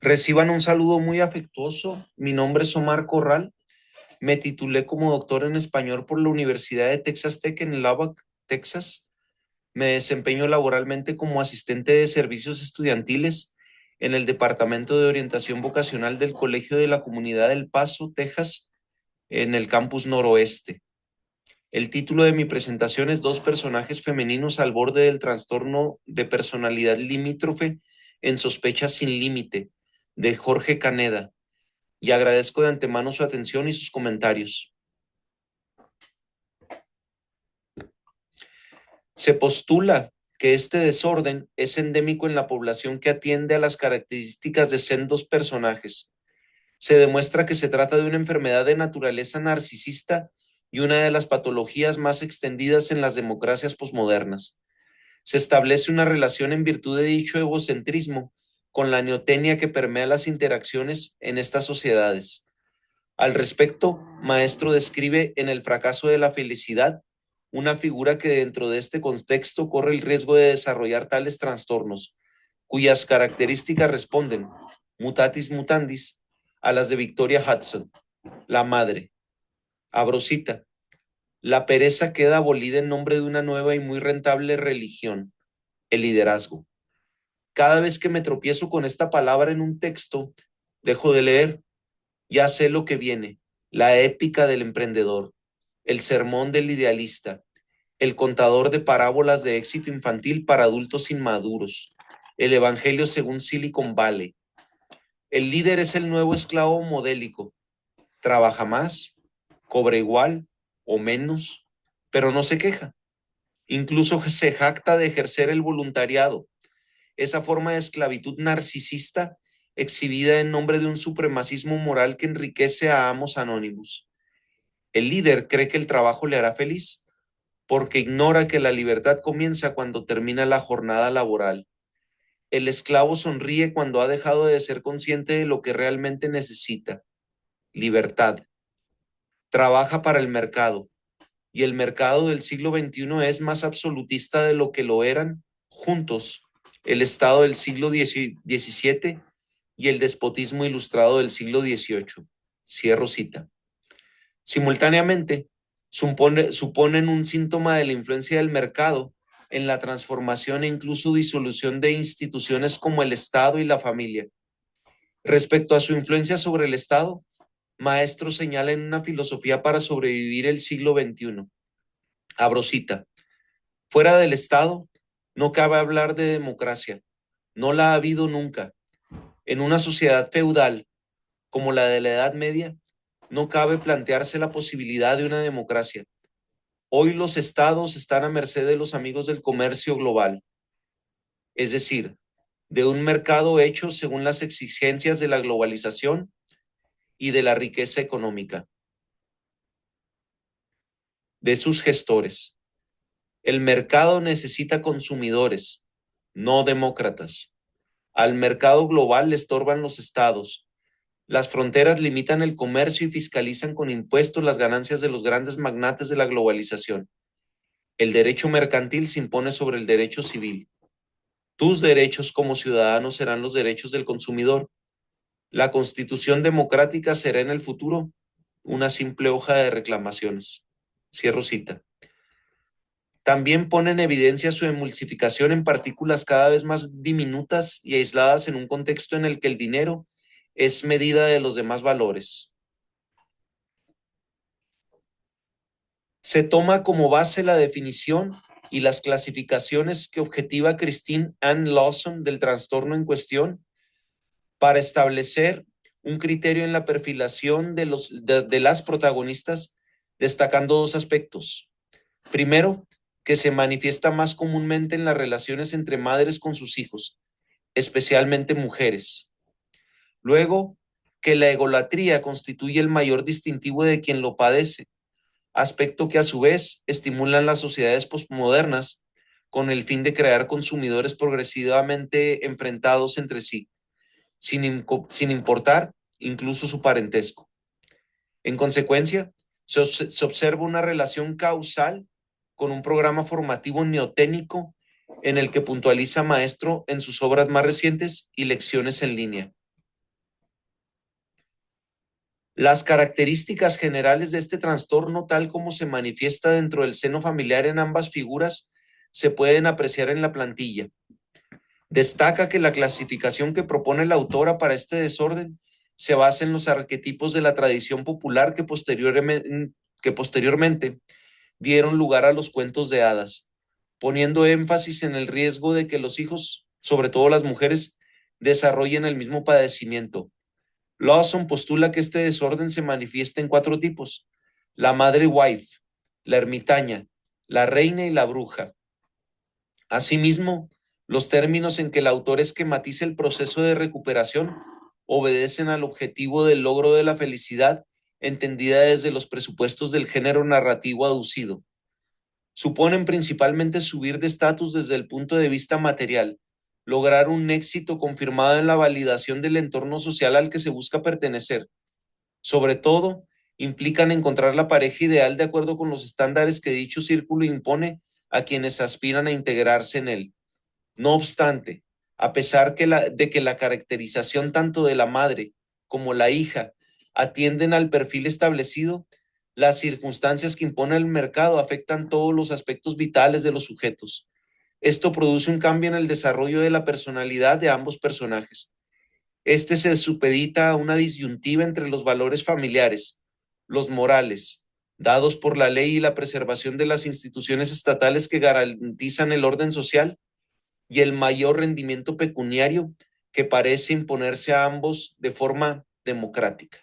Reciban un saludo muy afectuoso. Mi nombre es Omar Corral. Me titulé como doctor en español por la Universidad de Texas Tech en Lubbock, Texas. Me desempeño laboralmente como asistente de servicios estudiantiles en el Departamento de Orientación Vocacional del Colegio de la Comunidad del Paso, Texas, en el campus noroeste. El título de mi presentación es Dos personajes femeninos al borde del trastorno de personalidad limítrofe en sospecha sin límite, de Jorge Caneda, y agradezco de antemano su atención y sus comentarios. Se postula que este desorden es endémico en la población que atiende a las características de sendos personajes. Se demuestra que se trata de una enfermedad de naturaleza narcisista y una de las patologías más extendidas en las democracias posmodernas. Se establece una relación en virtud de dicho egocentrismo con la neotenia que permea las interacciones en estas sociedades. Al respecto, Maestro describe en El fracaso de la felicidad una figura que dentro de este contexto corre el riesgo de desarrollar tales trastornos, cuyas características responden, mutatis mutandis, a las de Victoria Hudson, la madre. Abro cita. La pereza queda abolida en nombre de una nueva y muy rentable religión, el liderazgo. Cada vez que me tropiezo con esta palabra en un texto, dejo de leer. Ya sé lo que viene, la épica del emprendedor, el sermón del idealista, el contador de parábolas de éxito infantil para adultos inmaduros, el evangelio según Silicon Valley. El líder es el nuevo esclavo modélico, trabaja más, cobra igual o menos, pero no se queja. Incluso se jacta de ejercer el voluntariado, esa forma de esclavitud narcisista exhibida en nombre de un supremacismo moral que enriquece a amos anónimos. El líder cree que el trabajo le hará feliz porque ignora que la libertad comienza cuando termina la jornada laboral. El esclavo sonríe cuando ha dejado de ser consciente de lo que realmente necesita, libertad. Trabaja para el mercado, y el mercado del siglo XXI es más absolutista de lo que lo eran juntos el Estado del siglo XVII y el despotismo ilustrado del siglo XVIII. Cierro cita. Simultáneamente, suponen un síntoma de la influencia del mercado en la transformación e incluso disolución de instituciones como el Estado y la familia. Respecto a su influencia sobre el Estado, Maestro señala en una filosofía para sobrevivir el siglo XXI. Abro cita. Fuera del Estado, no cabe hablar de democracia. No la ha habido nunca. En una sociedad feudal como la de la Edad Media, no cabe plantearse la posibilidad de una democracia. Hoy los estados están a merced de los amigos del comercio global, es decir, de un mercado hecho según las exigencias de la globalización y de la riqueza económica, de sus gestores. El mercado necesita consumidores, no demócratas. Al mercado global le estorban los estados. Las fronteras limitan el comercio y fiscalizan con impuestos las ganancias de los grandes magnates de la globalización. El derecho mercantil se impone sobre el derecho civil. Tus derechos como ciudadano serán los derechos del consumidor. La Constitución democrática será en el futuro una simple hoja de reclamaciones. Cierro cita. También pone en evidencia su emulsificación en partículas cada vez más diminutas y aisladas en un contexto en el que el dinero es medida de los demás valores. Se toma como base la definición y las clasificaciones que objetiva Christine Ann Lawson del trastorno en cuestión para establecer un criterio en la perfilación de las protagonistas, destacando dos aspectos. Primero, que se manifiesta más comúnmente en las relaciones entre madres con sus hijos, especialmente mujeres. Luego, que la egolatría constituye el mayor distintivo de quien lo padece, aspecto que a su vez estimulan las sociedades postmodernas con el fin de crear consumidores progresivamente enfrentados entre sí, sin importar incluso su parentesco. En consecuencia, se observa una relación causal con un programa formativo neoténico en el que puntualiza Maestro en sus obras más recientes y lecciones en línea. Las características generales de este trastorno, tal como se manifiesta dentro del seno familiar en ambas figuras, se pueden apreciar en la plantilla. Destaca que la clasificación que propone la autora para este desorden se basa en los arquetipos de la tradición popular que posteriormente dieron lugar a los cuentos de hadas, poniendo énfasis en el riesgo de que los hijos, sobre todo las mujeres, desarrollen el mismo padecimiento. Lawson postula que este desorden se manifiesta en cuatro tipos: la madre wife, la ermitaña, la reina y la bruja. Asimismo, los términos en que el autor esquematiza el proceso de recuperación obedecen al objetivo del logro de la felicidad entendida desde los presupuestos del género narrativo aducido. Suponen principalmente subir de estatus desde el punto de vista material, lograr un éxito confirmado en la validación del entorno social al que se busca pertenecer. Sobre todo, implican encontrar la pareja ideal de acuerdo con los estándares que dicho círculo impone a quienes aspiran a integrarse en él. No obstante, a pesar de que la caracterización tanto de la madre como la hija atienden al perfil establecido, las circunstancias que impone el mercado afectan todos los aspectos vitales de los sujetos. Esto produce un cambio en el desarrollo de la personalidad de ambos personajes. Este se supedita a una disyuntiva entre los valores familiares, los morales, dados por la ley y la preservación de las instituciones estatales que garantizan el orden social, y el mayor rendimiento pecuniario que parece imponerse a ambos de forma democrática.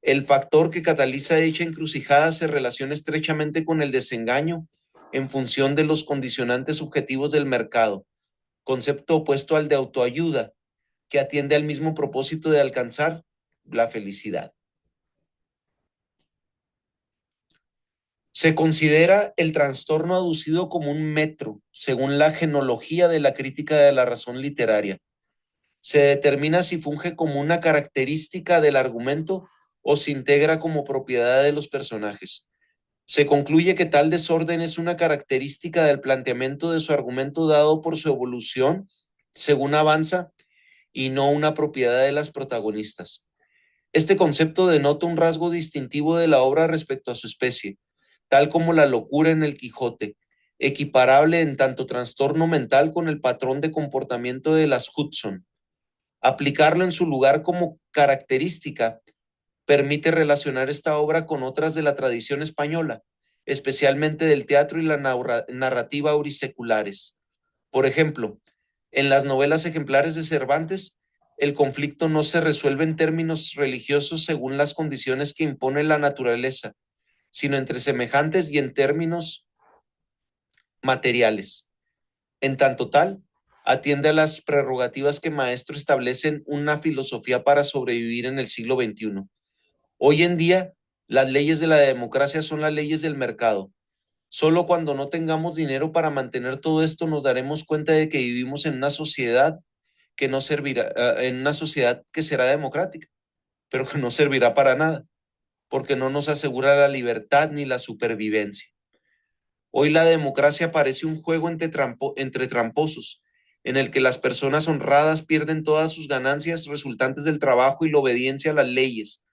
El factor que cataliza dicha encrucijada se relaciona estrechamente con el desengaño en función de los condicionantes objetivos del mercado, concepto opuesto al de autoayuda, que atiende al mismo propósito de alcanzar la felicidad. Se considera el trastorno aducido como un metro, según la genealogía de la crítica de la razón literaria. Se determina si funge como una característica del argumento o se integra como propiedad de los personajes. Se concluye que tal desorden es una característica del planteamiento de su argumento dado por su evolución según avanza y no una propiedad de las protagonistas. Este concepto denota un rasgo distintivo de la obra respecto a su especie, tal como la locura en el Quijote, equiparable en tanto trastorno mental con el patrón de comportamiento de las Hudson. Aplicarlo en su lugar como característica permite relacionar esta obra con otras de la tradición española, especialmente del teatro y la narrativa auriculares. Por ejemplo, en las novelas ejemplares de Cervantes, el conflicto no se resuelve en términos religiosos según las condiciones que impone la naturaleza, sino entre semejantes y en términos materiales. En tanto tal, atiende a las prerrogativas que Maestro establecen una filosofía para sobrevivir en el siglo XXI. Hoy en día, las leyes de la democracia son las leyes del mercado. Solo cuando no tengamos dinero para mantener todo esto nos daremos cuenta de que vivimos en una sociedad que no servirá, en una sociedad que será democrática, pero que no servirá para nada, porque no nos asegura la libertad ni la supervivencia. Hoy la democracia parece un juego entre tramposos, en el que las personas honradas pierden todas sus ganancias resultantes del trabajo y la obediencia a las leyes.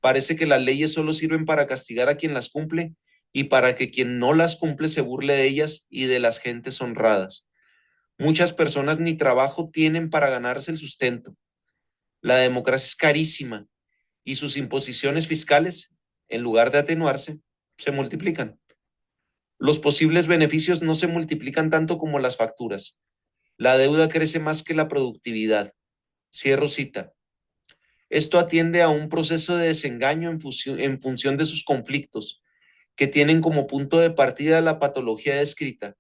Parece que las leyes solo sirven para castigar a quien las cumple y para que quien no las cumple se burle de ellas y de las gentes honradas. Muchas personas ni trabajo tienen para ganarse el sustento. La democracia es carísima y sus imposiciones fiscales, en lugar de atenuarse, se multiplican. Los posibles beneficios no se multiplican tanto como las facturas. La deuda crece más que la productividad. Cierro cita. Esto atiende a un proceso de desengaño en función de sus conflictos, que tienen como punto de partida la patología descrita,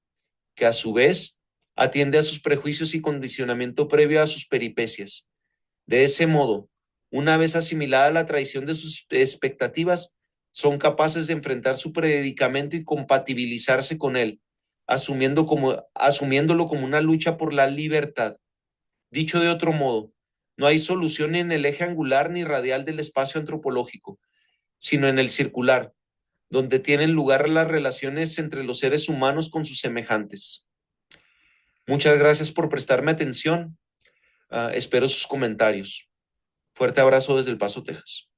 que a su vez atiende a sus prejuicios y condicionamiento previo a sus peripecias. De ese modo, una vez asimilada la traición de sus expectativas, son capaces de enfrentar su predicamento y compatibilizarse con él, asumiéndolo como una lucha por la libertad. Dicho de otro modo, no hay solución en el eje angular ni radial del espacio antropológico, sino en el circular, donde tienen lugar las relaciones entre los seres humanos con sus semejantes. Muchas gracias por prestarme atención. Espero sus comentarios. Fuerte abrazo desde El Paso, Texas.